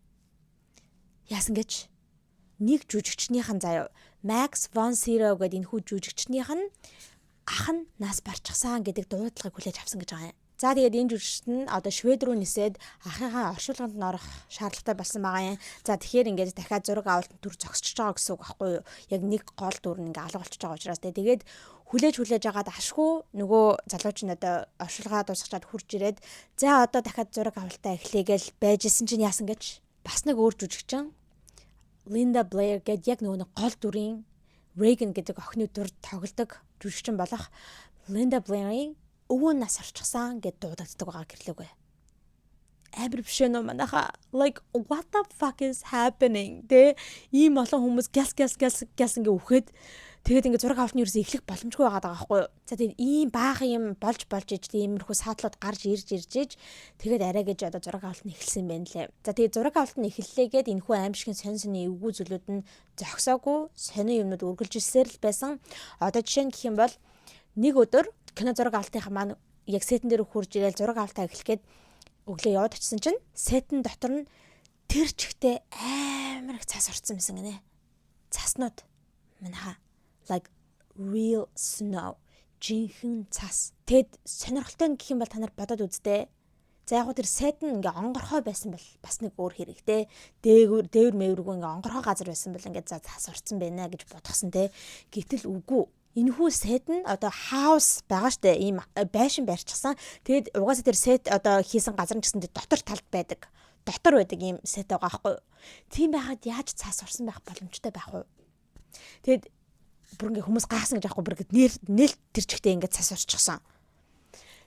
яасан гэж нэг жүжигчнийхэн заяа Max von Sydow гэдэг энэ хүү жүжигчнийх нь ах нь нас барчихсан гэдэг дуудлагыг хүлээж авсан гэж байгаа юм. За тэгээд энэ жүжигчт нь одоо Швед рүү нисээд ахыхаа оршуулганд нь орох шаардлагатай болсон байгаа юм. За тэгэхээр ингээд дахиад зураг авалт төр зогсчихж байгаа гэсэн үг байхгүй юу? Яг нэг гол дүр нь ингээд алга болчихж байгаа учраас тэгээд хүлээж агаад ашгүй нөгөө залууч нь одоо оршуулгаа дуусгачаад хурж ирээд за одоо дахиад зураг авалтаа эхлэегээл байж исэн чинь яасан гэж бас нэг өөр жүжигчин Linda Blair гэдэг яг нөгөө гол дүрийн Reagan гэдэг охины дүр тоглодог жүжигчин болох Linda Blair-ийн өвөө нас орчихсан гэд дуудагддаг байгаа гэрлээгүй. Амар биш нөө манайха like what the fuck is happening тэ ийм олон хүмүүс гяс ингээ үхээд тэгээд ингээ зураг авалтны ерөөс эхлэх боломжгүй байгаа байхгүй юу. За тэгээд ийм баахан юм болж иж тиймэрхүү саадлууд гарч ирж тэгээд арай гэж одоо зураг авалт нь эхэлсэн байна лээ. За тэгээд зураг авалт нь эхэллээгээд энэхүү аимшигын сонь эвгүй зүйлүүд нь зогсоогүй сони юмнууд үргэлжилсээр л байсан. Одоо жишээ нь гэх юм бол нэг өдөр кино зураг авалтынхаа маань яг сетэн дээр хурж ирээл зураг авалтаа эхлэхэд өглөө яваад очисон чинь сетэн дотор нь тэр чигтээ амар их цас орсон байсан гинэ. Цаснууд манайха like real snow жинхэнэ цас. Тэгэд сонирхолтой нь гэх юм бол та нар бодоод үзтээ. За яг хөө тэр сетэн ингээ онгорхой байсан бол бас нэг өөр хэрэгтэй. Дээвэр мэвргүй ингээ онгорхой газар байсан бол ингээ за цас орсон байна гэж бодгосон те. Гэтэл үгүй. Энэхүү сет нь одоо хаус байгаа штэ ийм байшин барьчихсан. Тэгэд угаасаа тэр сет одоо хийсэн газар нь гэсэн дотор талд байдаг. Дотор байдаг ийм сет байгаа байхгүй юу? Тийм байхад яаж цаас орсон байх боломжтой байх вэ? Тэгэд бүр ингээ хүмүүс гайхсан гэж аахгүй бүр ингээ нэл тэр чигтээ ингээ цаас орчихсан.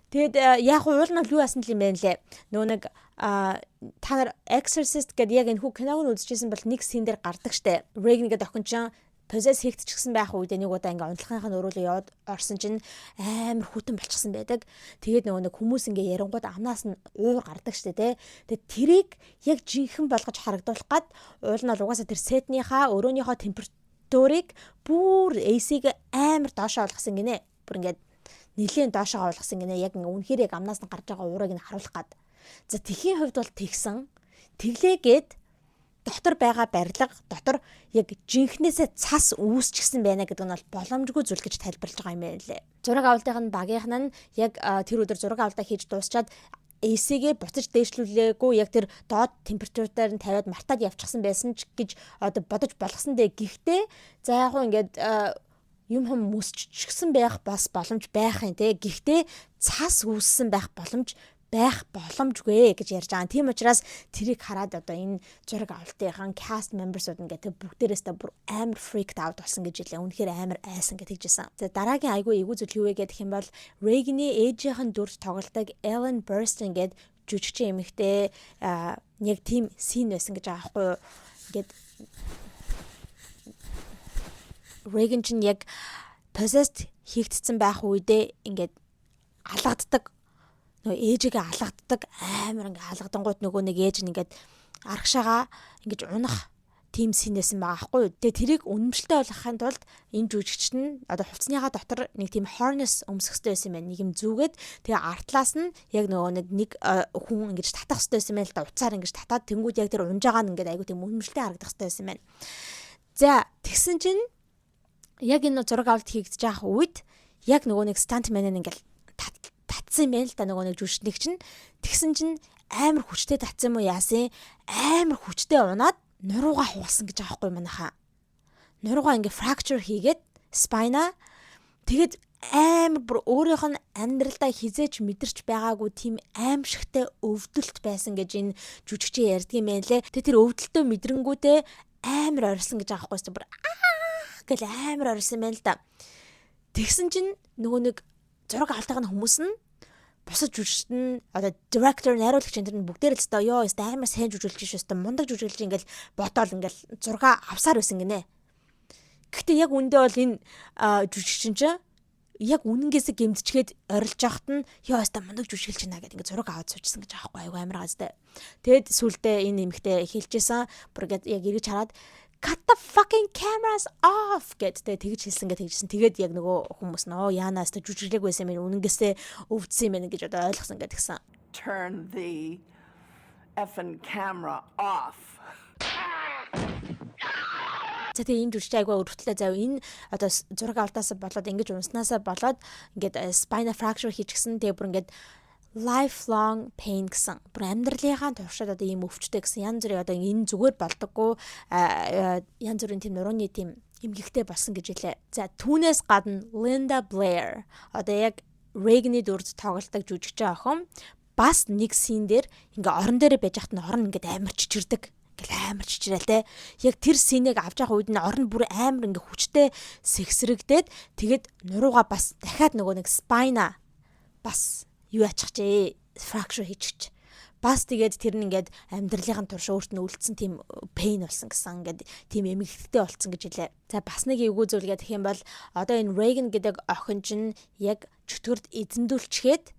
Тэгэд яг уул нь юу яасан юм бэ нэлээ. Нөө нэг та нар Exorcist гэдэг яг энэхүү киног нь үзчихсэн бол нэг син дээр гардаг штэ. Reagan гэдэг охин чинь possess хийгдчихсэн байх үед нэг удаа ингээ унтлахынхаа нөрөөлөө яваад орсон чинь амар хүтэн болчихсон байдаг. Тэгээд нэг хүмүүс ингээ ярангууд амнаас нь уур гардаг штэ тэ. Тэгээд тэрийг яг жинхэнэ болгож харагдуулах гад уул нь угаасаа тэр сетнийхаа өрөөнийхөө температурыг бүр AC-г амар доошоо болгосон гинэ. Бүр ингээ нэлийн доошоо болгосон гинэ. Яг ингээ үнэхээр яг амнаас нь гарч байгаа уурыг нь харуулах гад. За тэхийн хувьд бол тэгсэн. Тэглээгээд дотор байгаа барилга дотор яг жинхнээсээ цас үүсчихсэн байна гэдэг нь бол боломжгүй зүйл гэж тайлбарлаж байгаа юм байна лээ. Зураг авалтын багийнх нь яг тэр өдөр зураг авалтаа хийж дуусчаад AC-гээ буцаж дээшлүүлээгүй яг тэр доод температураар нь тавиад мартаад явчихсан байсан ч гэж одоо бодож болгосон дээ. Гэхдээ за яг хөө ингээд юм мөсчихсэн байх бас боломж байх юм те. Гэхдээ цас үүссэн байх боломжгүй гэж ярьж байгаа. Тийм учраас тэрийг хараад одоо энэ зураг авалтынхан cast members-ууд ингээд бүгдээрээс та бүр амар freaked out болсон гэж хэлээ. Үнэхээр амар айсан гэж хэлжсэн. За дараагийн айгүй зүйл юу вэ гэх юм бол Reagan-ийн ээжийнхэн дүрж тоглодог Ellen Burstyn гэдэг жүжигчин эмэгтэй яг тийм scene байсан гэж байгаа байхгүй юу. Ингээд Reagan чинь яг possessed хийгдсэн байх үедээ ингээд алгаддаг ээжигээ алгаддаг амар ингээ алгадангууд нөгөө нэг ээж нь ингээд аргашаага ингэж унах тийм синэсэн байгаа байхгүй юу. Тэгээ тэрийг үнэмшилтэй болгохын тулд энэ жүжигч нь одоо хувцсныхаа дотор нэг тийм harness өмсөхтэй байсан байна. Нэг юм зүгээд тэгээ артлаас нь яг нөгөө нэг хүн ингэж татах хэрэгтэй байсан байна л да. Уцаар ингэж татаад тэнгууд яг тэр унжаагаа нь ингээд айгу тийм үнэмшилтэй харагдах хэрэгтэй байсан байна. За тэгсэн чинь яг энэ зураг авалт хийгдэж байгаа үед яг нөгөө нэг stuntman нь ингээл татсан юм байна л да нөгөө нэг жүжигчник чинь. Тэгсэн чинь амар хүчтэй татсан юм уу яасан? Амар хүчтэй унаад нуруугаа хугалсан гэж байгаа байхгүй манайхаа. Нуруугаа ингээ fracture хийгээд spine тэгэд амар бүр өөрийнх нь амьдралдаа хизээч мэдэрч байгаагүй тийм аимшигтай өвдөлт байсан гэж энэ жүжигчээ ярьдаг юм байна лээ. Тэр өвдөлтөө мэдрэнгүүтээ амар орсон гэж байгаа байхгүй бүр гэл амар орсон байна л да. Тэгсэн чинь нөгөө нэг зураг авалтын хүмүүс нь бусад жүжигчд нь одоо director найруулагч энэ бүгдээр л өстой ёо өстой амар сайн жүжиглэж шүү өстой мундаг жүжиглэж ингээл бодоол ингээл зураг авсаар байсан гинэ. Гэхдээ яг үндэ бол энэ жүжигчин чинь яг үнэнгээсээ гэмтчихэд орилж яхад нь ёо өстой мундаг жүжиглэж байна гэдэг ингээ зураг аваад суучсан гэж байгаа байхгүй айгу амар газтай. Тэгэд сүулдэ энэ нэмэгтэй хэлжсэн бүр яг эргэж хараад cut the fucking cameras off гэдэг тэгж хэлсэн гэж тэгжсэн. Тэгээд яг нөгөө хүмүүс нөө яанаас та жүжиглэг байсан юм үнэнгээсээ өвдсөн юм байна гэж одоо ойлгосон гэж тэгсэн. Turn the effing camera off. За тэгээ энэ жүжигч айгаа өрөвтлээ зав энэ одоо зураг авалтаас болоод ингэж унснаасаа болоод ингээд spinal fracture хийчихсэн. Тэгээ бүр ингээд lifelong pain гэсэн. Бүр амьдралынхаа туршид одоо ийм өвчтэй гэсэн янз бүрийн одоо энэ зүгээр болдоггүй янз бүрийн тийм нурууны тийм эмгэгтэй болсон гэж хэлээ. За түүнээс гадна Linda Blair одоо яг Reagan-ийн дүрд тоглодог жүжигч охин бас нэг scene дээр ингээ орон дээрээ байж хат нь орон ингээд амар чичирдэг. Ингээл амар чичрээл те. Яг тэр scene-ыг авч явах үед нь орон бүр амар ингээ хүчтэй сэгсрэгдээд тэгээд нурууга бас дахиад нөгөө нэг spine бас юу аччихжээ. Fracture хийчих. Бас тэгээд тэр нь ингээд амьдралын турш өөрт нь үлдсэн тийм pain болсон гэсэн ингээд тийм эмгэгтэй болсон гэж хэлээ. За бас нэг эвгүй зүйл гэх юм бол одоо энэ Reagan гэдэг охин чинь яг чөтгөрд эзэндүүлчгээд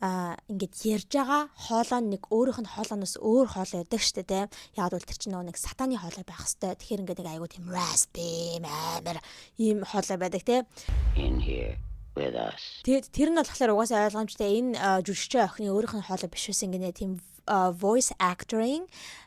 ингээд ярьж байгаа хоолой нэг өөрийнх нь хоолойноос өөр хоолой байдаг штэ тий. Яг бол тэр чинь нэг сатаны хоолой байх хэвээр. Тэгэхээр ингээд нэг айгуу тийм raspy амар ийм хоолой байдаг тий. In here with us. Тэгээд тэр нь болохоор угаасаа ойлгомжтой энэ жүжигчээ охины өөрийнх нь хоолой биш байсан гинэ тийм voice acting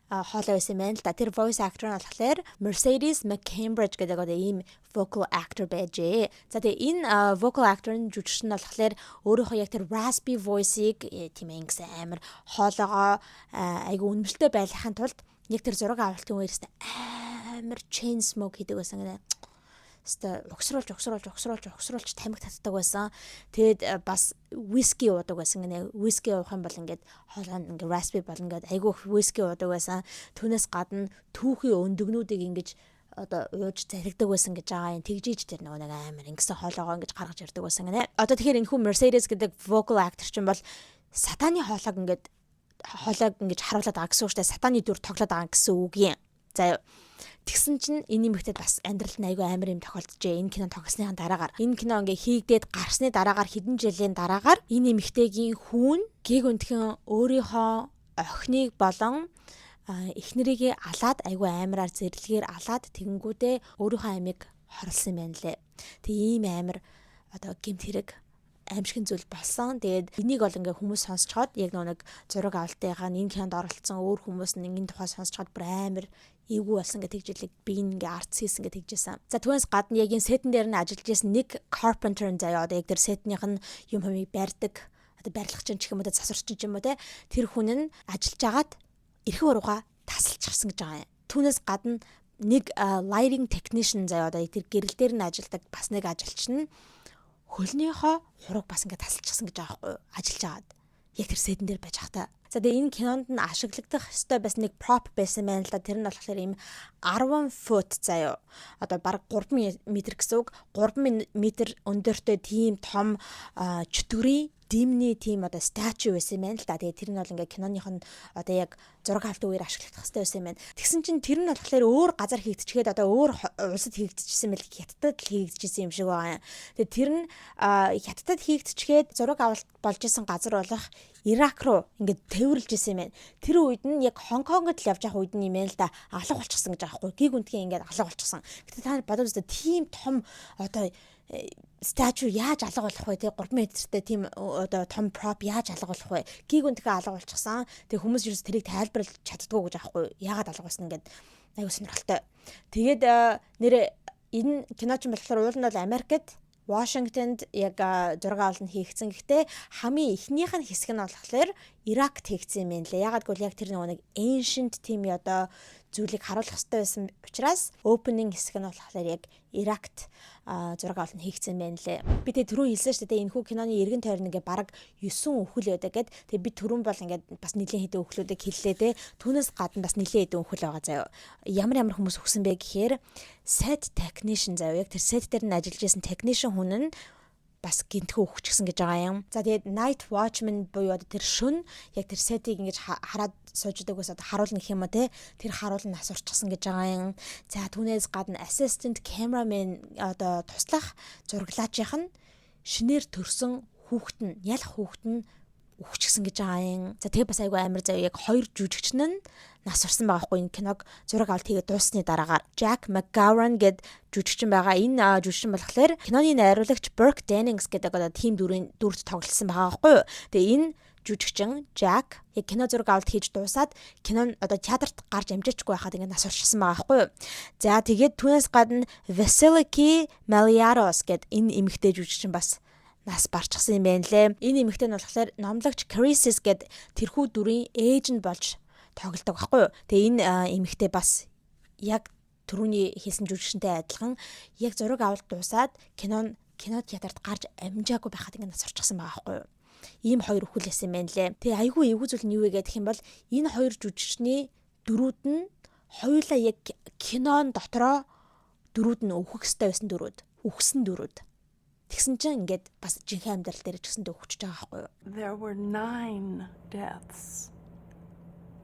хоолой байсан байна л да. Тэр voice actor нь болохоор Mercedes McCambridge гэдэг одоо ийм vocal actor байжээ. За тэгээ энэ vocal actor-ын жүжигч нь болохоор өөрийнхөө яг тэр raspy voice-ийг тийм ингэсэн амар хоолойгоо айгу үнэмшилтэй байлгахын тулд яг тэр зураг авалтын үеэс амар chain smoke хийдэг байсан гэнэ. Угсруулж тамхи татдаг байсан. Тэгэд бас whisky уудаг байсан гэнэ. Whisky уух юм бол ингээд хоолой нь ингээд raspy болно гэдэг айгүй их whisky уудаг байсан. Түүнээс гадна түүхийн өндөгнүүдийг ингэж одоо ууж заригдаг байсан гэж байгаа юм. Тэгжиж тэр нөгөө нэг амар ингэсэн хоолойгоо ингэж гаргаж ирдэг байсан гэнэ. Одоо тэгэхээр энэхүү Mercedes гэдэг vocal actor чинь бол сатаны хоолойг ингэж харуулдаг байгаа гэсэн үг шүү дээ. Сатаны дүр тоглоод байгаа гэсэн үг юм. За тэгсэн чинь энэ нэмэгтэд бас амьдралд нь айгүй амар юм тохиолджээ. Энэ кино тогсныхаа дараагаар энэ кино ингээ хийгдээд гарсны дараагаар хэдэн жилийн дараагаар энэ нэмэгтэйгийн хүүн гэг өнтгөн өөрийнхөө охиныг болон эхнэрийгээ алаад айгүй амараар зэрлэгээр алаад тэгэнгүүтээ өөрийнхөө амийг хорлсон юм байна лээ. Тэг ийм амар одоо гэмт хэрэг аимшигын зүйл болсон. Тэгээд энийг бол ингээ хүмүүс сонсчоод яг нэг зураг авалтынхаа энэ кинонд оролцсон өөр хүмүүс нь энэ тухай сонсчоод бүр амар эвгүй болсон гэдэг жилиг би ингээ арц хийсэн гэдэг хэлжсэн. За түүнээс гадна яг энэ сетэн дээр нь ажиллаж байсан нэг Carpenter заяа одоо яг тэр сетнийх нь юм хэмээг барьдаг одоо барилгач ч юм уу засварч ч юм уу те тэр хүн нь ажиллаж агаад эрхэн урууга тасалж гарсан гэж байгаа юм. Түүнээс гадна нэг lighting technician заяа одоо тэр гэрэл дээр нь ажилладаг бас нэг ажилч нь хөлнийхөө хураг бас ингээ тасалчихсан гэж байгаа байхгүй ажиллаж агаад яг тэр сетэн дээр байж хата. За тэгээ энэ кинонд нь ашиглагдах ёстой бас нэг prop байсан байна л да. Тэр нь болохоор ийм 10 foot заяа. Одоо баг 3 м гэсэн үг. 3 м өндөртэй тийм том чөтгөрийн димний тийм одоо стату байсан юм байна л да. Тэгээ тэр нь бол ингээ киноных нь одоо яг зураг авалтын үеэр ашиглагдах хэрэгтэй байсан юм байна. Тэгсэн чинь тэр нь болохоор өөр газар хийгдчихэд одоо өөр улсад хийгдчихсэн мэл хятадд хийгдчихсэн юм шиг байгаа юм. Тэгээ тэр нь хятадд хийгдчихэд зураг авалт болж исэн газар болох Ирак руу ингээд тээвэрлж исэн юм байна. Тэр үед нь яг Хонконгод л явж явах үед нь юм байна л да. Алга болчихсон гэж байгаа байхгүй. Гиг үнтгийн ингээд алга болчихсон. Гэтэ та бодож үзтээ тийм том одоо стату яаж алга болох вэ те 3 м-тэй тийм одоо том prop яаж алга болох вэ? Гиг үнтгээ алга болчихсон. Тэг хүмүүс ерөөс тэрийг тайлбарлаж чаддгүй гэж аахгүй. Яагаад алга болсон ингээд аюу сонирхолтой. Тэгээд нэр энэ кино ч юм болохоор уул нь бол Америкт Washington яг зураг авалт нь хийгдсэн. Гэхдээ хамгийн эхнийх нь хэсэг нь болохоор Иракт хийгдсэн юм байна лээ. Ягаад гэвэл яг тэр нэг ancient тийм одоо зүйлийг харуулах хэрэгтэй байсан учраас opening хэсэг нь болохоор яг Иракт зураг авалт нь хийгдсэн байна лээ. Би тэгээ түрүү хэлсэн шүү дээ. Энэ хүү киноны эргэн тойрон ингээ бараг 9 өвхөл байдаг гэд. Тэгээ би түрүүн бол ингээ бас нэлийн хэдэн өвхлүүдийг хэллээ те. Түүнээс гадна бас нэлийн хэдэн өвхөл байгаа заяа. Ямар хүмүүс өгсөн бэ гэхээр set technician заяа. Яг тэр set дээр нь ажиллаж байсан technician хүн нь бас гинтхүү өгчихсэн гэж байгаа юм. За тэгээд night watchman буюу одоо тэр шүн яг тэр сетийг ингэж хараад сууждаг ус одоо харуулна гэх юм уу те. Тэр харуулна асуурчихсан гэж байгаа юм. За түүнээс гадна assistant cameraman одоо туслах зураглаачийн нь шинээр төрсөн хүүхэд нь ялах хүүхэд нь өгчихсэн гэж байгаа юм. За тэгээ бас айгүй амар заяа яг хоёр жүжигч нь нас урсан байгаа хгүй энэ киног зураг авалт хийгээд дуусны дараагаар Jack McGowan гэд жүжигчин байгаа. Энэ жүжигчин болохоор киноны найруулагч Burke Dennings гэдэг одоо тим дүрд тоглосон байгаа хгүй. Тэгээ энэ жүжигчин Jack яг кино зураг авалт хийж дуусаад кино нь одоо театрт гарч амжиачгүй байхад ингэ нас уршсан байгаа хгүй. За тэгээд түүнээс гадна Vasiliki Maliaros гэд энэ эмэгтэй жүжигчин бас нас барчихсан юм байна лээ. Энэ эмэгтэй нь болохоор номлогч Crisis гэд тэрхүү дүрийн ээж нь болж тоглодог байхгүй юу. Тэгээ энэ эмэгтэй бас яг түрүүний хэлсэн жүжигчтэй адилхан яг зураг авалт дуусаад кино театрт гарч амжаагүй байхад ингэ нас орчихсан байгаа байхгүй юу. ийм хоёр өхөл байсан юм байна лээ. Тэгээ айгүй эвгүй зүйл нь юу вэ гэх юм бол энэ хоёр жүжигчний дөрүүд нь хоёулаа яг кинон дотроо дөрүүд нь өөхөх ёстой байсан дөрүүд. Үхсэн дөрүүд. Тэгсэн чинь ингээд бас жинхэнэ амьдрал дээр ч гэсэндээ өгч байгаа байхгүй юу? There were 9 deaths,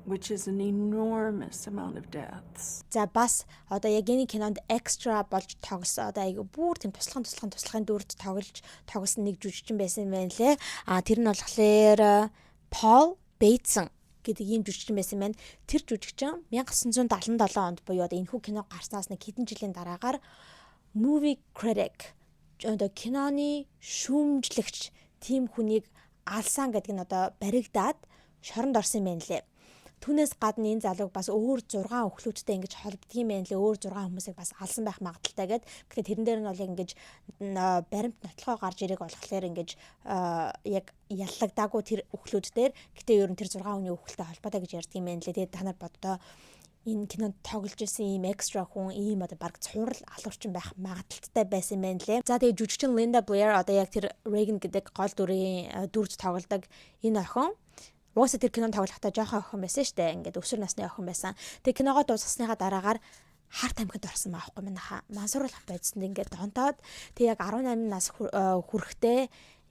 which is an enormous amount of deaths. За бас одоо яг энэ кинонд экстра болж тоглосон одоо айгу бүр тийм туслахын дүрд тоглосон нэг жүжигчин байсан юм байна лээ. Тэр нь болохоор Paul Bateson гэдэг ийм жүжигчин байсан байна. Тэр жүжигчин 1977 онд буюу одоо энэхүү кино гарснаас нэг хэдэн жилийн дараагаар movie critic одоо киноны шүүмжлэгч тийм хүнийг алсан гэдэг нь одоо баригдаад шоронд орсон юм байна лээ. Түүнээс гадна энэ залууг бас өөр 6 өхлөөчтэй ингэж холбдгийм байна лээ. Өөр 6 хүмүүсийг бас алсан байх магадaltaй гэдэг. Гэхдээ тэрэн дээр нь бол яг ингэж баримт нотлохоо гарч ирэх болохоор ингэж яг яллагдаагүй тэр өхлөөд дээр. Гэхдээ ер нь тэр 6 хүний өхөлтэй холбоотой гэж ярьдаг юм байна лээ. Тэгээд та нар боддоо энэ кинонд тоглож ирсэн ийм экстра хүн ийм одоо баг цуврал алуурчин байх магадaltaй байсан юм байна лээ. За тэгээд жүжигчин Linda Blair одоо яг тэр Reagan гэдэг гол дүрд тоглодог энэ охин уусаа тэр кинонд тоглохдоо жоохон охин байсан шүү дээ. Ингээд өсвөр насны охин байсан. Тэгээд киногоо дуусгасныхаа дараагаар харт амьд орсон байхгүй манайха. Мансууруулах байцсанд ингээд донтоод тэг яг 18 нас хүрэхдээ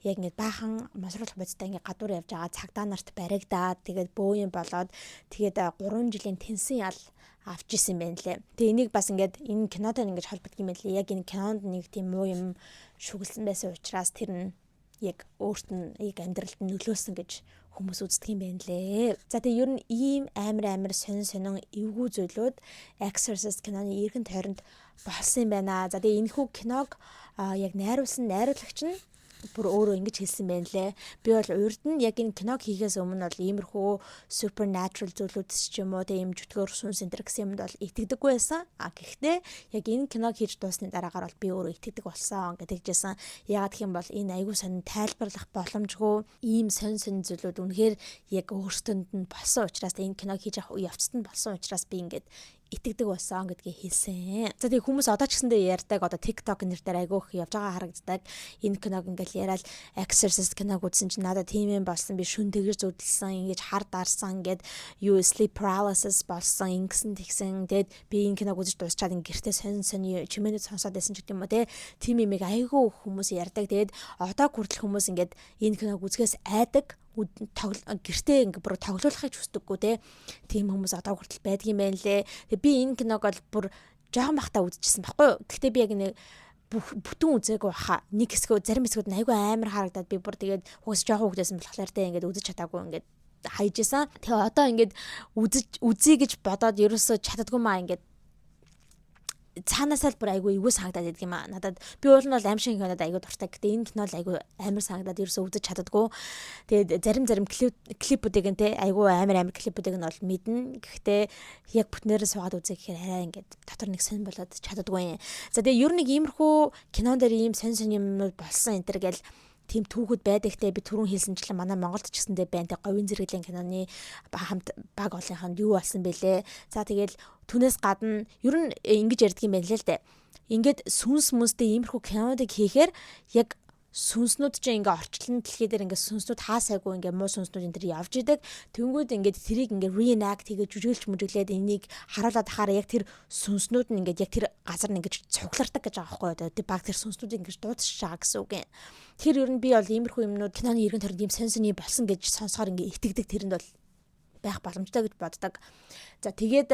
яг ингээд баахан мансууруулах байцтай ингээд гадуур явж байгаа цагдаа нарт баригдаад тэгээд бөөйн болоод тэгээд 3 жилийн тэнсэн ял авч исэн байна лээ. Тэгээ энийг бас ингээд энэ кинотой ингээд холбогдох юм байна лээ. Яг энэ кинонд нэг тийм муу юм шүглсэн байсан учраас тэр нь яг өөрт нь яг амьдралд нь нөлөөлсөн гэж хүмүүс үздэг юм байна лээ. За тэгээ ер нь ийм амар сонин эвгүй зүйлүүд Exorcist киноны эргэн тойронд болсон юм байна. За тэгээ энэхүү киног яг найруулсан найруулагч нь бүр өөрөө ингэж хэлсэн байна лээ. Би бол урд нь яг энэ киног хийхээс өмнө бол иймэрхүү supernatural зүйлүүд ч юм уу тийм жүтгэр сүнс энэ гэсэн юмд бол итгэдэггүй байсан. Гэхдээ яг энэ киног хийж дуусны дараагаар бол би өөрөө итгэдэг болсон гэдэг жисэн. Яагаад гэх юм бол энэ аягүй сонин тайлбарлах боломжгүй ийм сонин зүйлүүд үнэхээр яг өөртөнд нь болсон учраас энэ киног хийж авах явцад нь болсон учраас би ингээд итгэдэг болсон гэдгийг хэлсэн. За тэгээ хүмүүс одоо ч гэсэндээ ярьдаг одоо TikTok нэрээр айгүйх явж байгаа харагддаг. Энэ киног ингээл яриад Exorcist киног үзсэн чинь надад тийм юм болсон би шүн тэгж зүдэлсэн ингэж хар дарсан ингээд sleep paralysis болсон ингэсэн тэгсэн. Тэгээд би энэ киног үзэж дуусчаад гэртээ сонин чимээний сонсоод байсан ч гэдэг юм уу те. Тийм имийг айгүй хүмүүс ярьдаг. Тэгээд одоо хүртэл хүмүүс ингээд энэ киног үзгээс айдаг. Гэртээ ингээ бүр тоглоулахыг хүсдэггүй те. Тийм хүмүүс одоо хүртэл байдаг юм байна лээ. Тэгээ би энэ киног бол бүр жоохон бахта үзчихсэн байхгүй юу. Гэхдээ би яг нэг бүтэн үзээгүй баха. Нэг хэсгөө зарим хэсгүүд айгүй амар харагдаад би бүр тэгээд уус жоохон хөвгдсэн болохоор те ингээд үзэж чадаагүй ингээд хайжсэн. Тэгээ одоо ингээд үзье гэж бодоод ерөөсөө чаддаггүй маа ингээд цаанаасаа л бүр айгүй эвгүй санагдаад байдаг юм аа. Надад би уул нь бол аим шиг кинод айгүй дуртай. Гэтэ энэ кино л айгүй амар санагдаад ерөөсөө үзэж чаддаггүй. Тэгээд зарим клипүүдийг нь те айгүй амар клипүүдийг нь бол мэднэ. Гэхдээ яг бүтнээрээ суугаад үзэх гэхээр арай ингээд дотор нэг сонь болоод чаддаггүй. За тэгээд ер нь иймэрхүү кинон дээр ийм сонь юмнууд болсон энэ төр гэл тийм түүхүүд байдагтай би түрүүн хэлсэнчлэн манай Монголд ч гэсэндээ байна. Тэг говийн зэрэглэлийн киноны хамт баг олонхонд юу болсон бэлээ. За тэгэл түнээс гадна ер нь ингэж ярьдаг юм байна л дээ. Ингээд сүнс мүнстэй иймэрхүү кинодыг хийхээр яг сүнснүүд чинь ингээ орчлон дэлхий дээр ингээ сүнснүүд хаасайгүй ингээ муу сүнснүүд энэ төр явж идэг. Тэнгүүд ингээ тэрийг ингээ reenact хийгээ жүжиглж мүжиглээд энийг харуулад ахаараа яг тэр сүнснүүд нь ингээ яг тэр газар нь ингээ цуглардаг гэж байгаа байхгүй юу. Тэр баг тэр сүнснүүдийг ингээ дуудчихж байгаа гэсэн үг юм. Тэр ер нь би бол иймэрхүү юмнууд киноны эргэн тойронд ийм сонь болсон гэж сонсохоор ингээ итгэдэг тэрэнд бол байх боломжтой гэж боддог. За тэгээд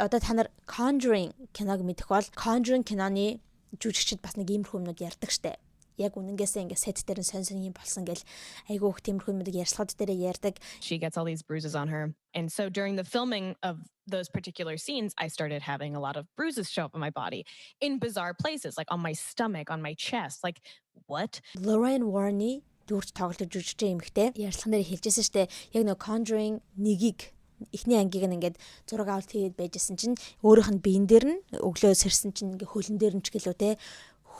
одоо та нар Conjuring киног мэдэх бол Conjuring киноны жүжигчид бас нэг иймэрхүү юмнууд ярьдаг штэ. Яг үнэнгээсээ ингээ сет дээр нь сонь юм болсон гэл айгүй их тиймэрхүү юмдаг ярьцлагууд дээр ярьдаг. She gets all these bruises on her. And so during the filming of those particular scenes, I started having a lot of bruises show up on my body in bizarre places, like on my stomach, on my chest. Like, what? Lorraine Warren-ы дүрж тоглож жүжигчтэй эмэгтэй ярьцлаган дээр хэлжсэн штэ. Яг нэг Conjuring 1-ийг эхний ангийг нь ингээд зураг авалт хийгээд байжсэн чинь өөрийнх нь биен дээр нь өглөө сэрсэн чинь ингээ хөлн дээр нь ч гэлөө те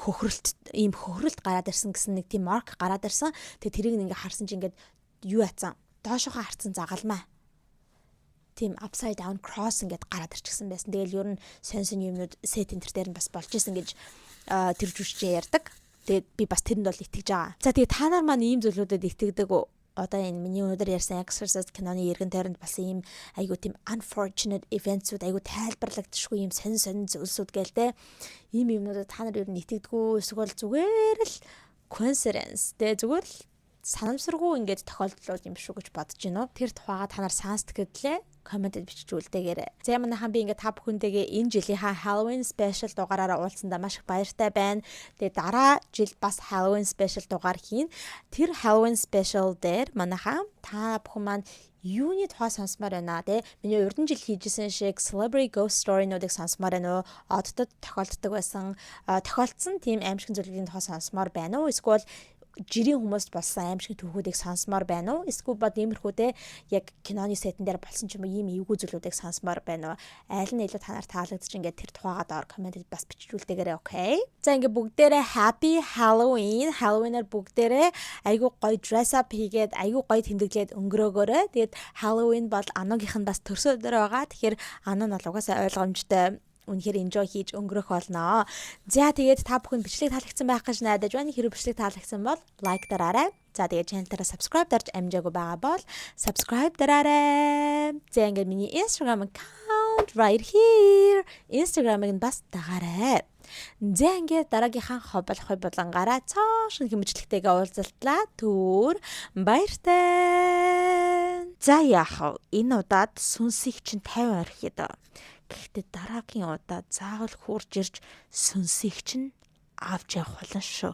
хөхрөлт гараад ирсэн гэсэн нэг тийм марк гараад ирсэн. Тэгээ тэрийг ингээ харсан чинь ингээд юу яцсан? Доошохоо харцсан загалмаа. Тийм upside down cross ингээд гараад ирчихсэн байсан. Тэгэл ер нь сонь юмнууд сет энтер дээр нь бас болж исэн гэж тэр жүжигч ярьдаг. Тэгээд би бас тэрэнд бол итгэж байгаа. За тэгээд та нар маань ийм зүйлүүдэд итгэдэг үү? Одоо энэ миний өнөөдөр ярьсан Exorcist киноны эргэн тойронд болсон ийм айгуу тийм unfortunate events-үүд айгуу тайлбарлагдчихгүй ийм сонин зүйлсүүд гээл те. Ийм юмнуудад та нар ер нь итгэдэггүй эсвэл зүгээр л coincidence те зүгээр л санамсаргүй ингээд тохиолдлууд юм шүү гэж бодож байна уу? Тэр тухайга та нар сонсд гэдлээ комментэд бичиж үлдээгээрэй. За манайхан би ингээд та бүхэндээ энэ жилийнхаа Halloween special дугаараараа уулзсандаа маш их баяртай байна. Тэгээ дараа жил бас Halloween special дугаар хийн. Тэр Halloween special дээр манайхан та бүхэн маань юуны тухай сонсомоор байна те. Миний урдан жил хийжсэн шиг celebrity ghost story-нуудыг сонсомоор байна уу? Оддод тохиолддог байсан тохиолдсон тийм аимшигт зүйлүүдийн тухай сонсомоор байна уу? Эсвэл жирийн хүмүүст болсон аимшиг түүхүүдийг сонсомоор байна уу? Эсвэл бод иймэрхүүтэй яг киноны сетэн дээр болсон ч юм уу ийм эвгүй зүйлүүдийг сонсомоор байна уу? Айл нь илүү танаар таалагдчих ингээд тэр тухайгаа доор комментэд бас бичүүлдээгээрэй, окей? За ингээд бүгдээрээ happy Halloween. Halloween-аар бүгдээрээ айгүй гоё dress up хийгээд айгүй гоё тэмдэглээд өнгөрөөгөөрэй. Тэгээд Halloween бол ануугийнх нь бас төрсөн өдөр байгаа. Тэгэхээр ануу нь бол угаасаа ойлгомжтой үнэхээр enjoy хийж өнгөрөх болно. За тэгээд та бүхэн бичлэг таалагдсан байх гэж найдаж байна. Хэрэв бичлэг таалагдсан бол лайк дараарай. За тэгээд channel-аараа subscribe дарж амжаагүй байгаа бол subscribe дараарай. За ингээд миний Instagram account right here. Instagram-ыг бас дагаарай. За ингээд дараагийнхаа хоббол болонгаараа цааш хэмжлэгтэйгээ уулзалтлаа. Түр баяртай. За яах вэ? Энэ удаад сүнсийг чинь 50 арих ёо. Гэхдээ дараагийн удаа заавал хурж ирж сүнсийг чинь авч явах болно шүү.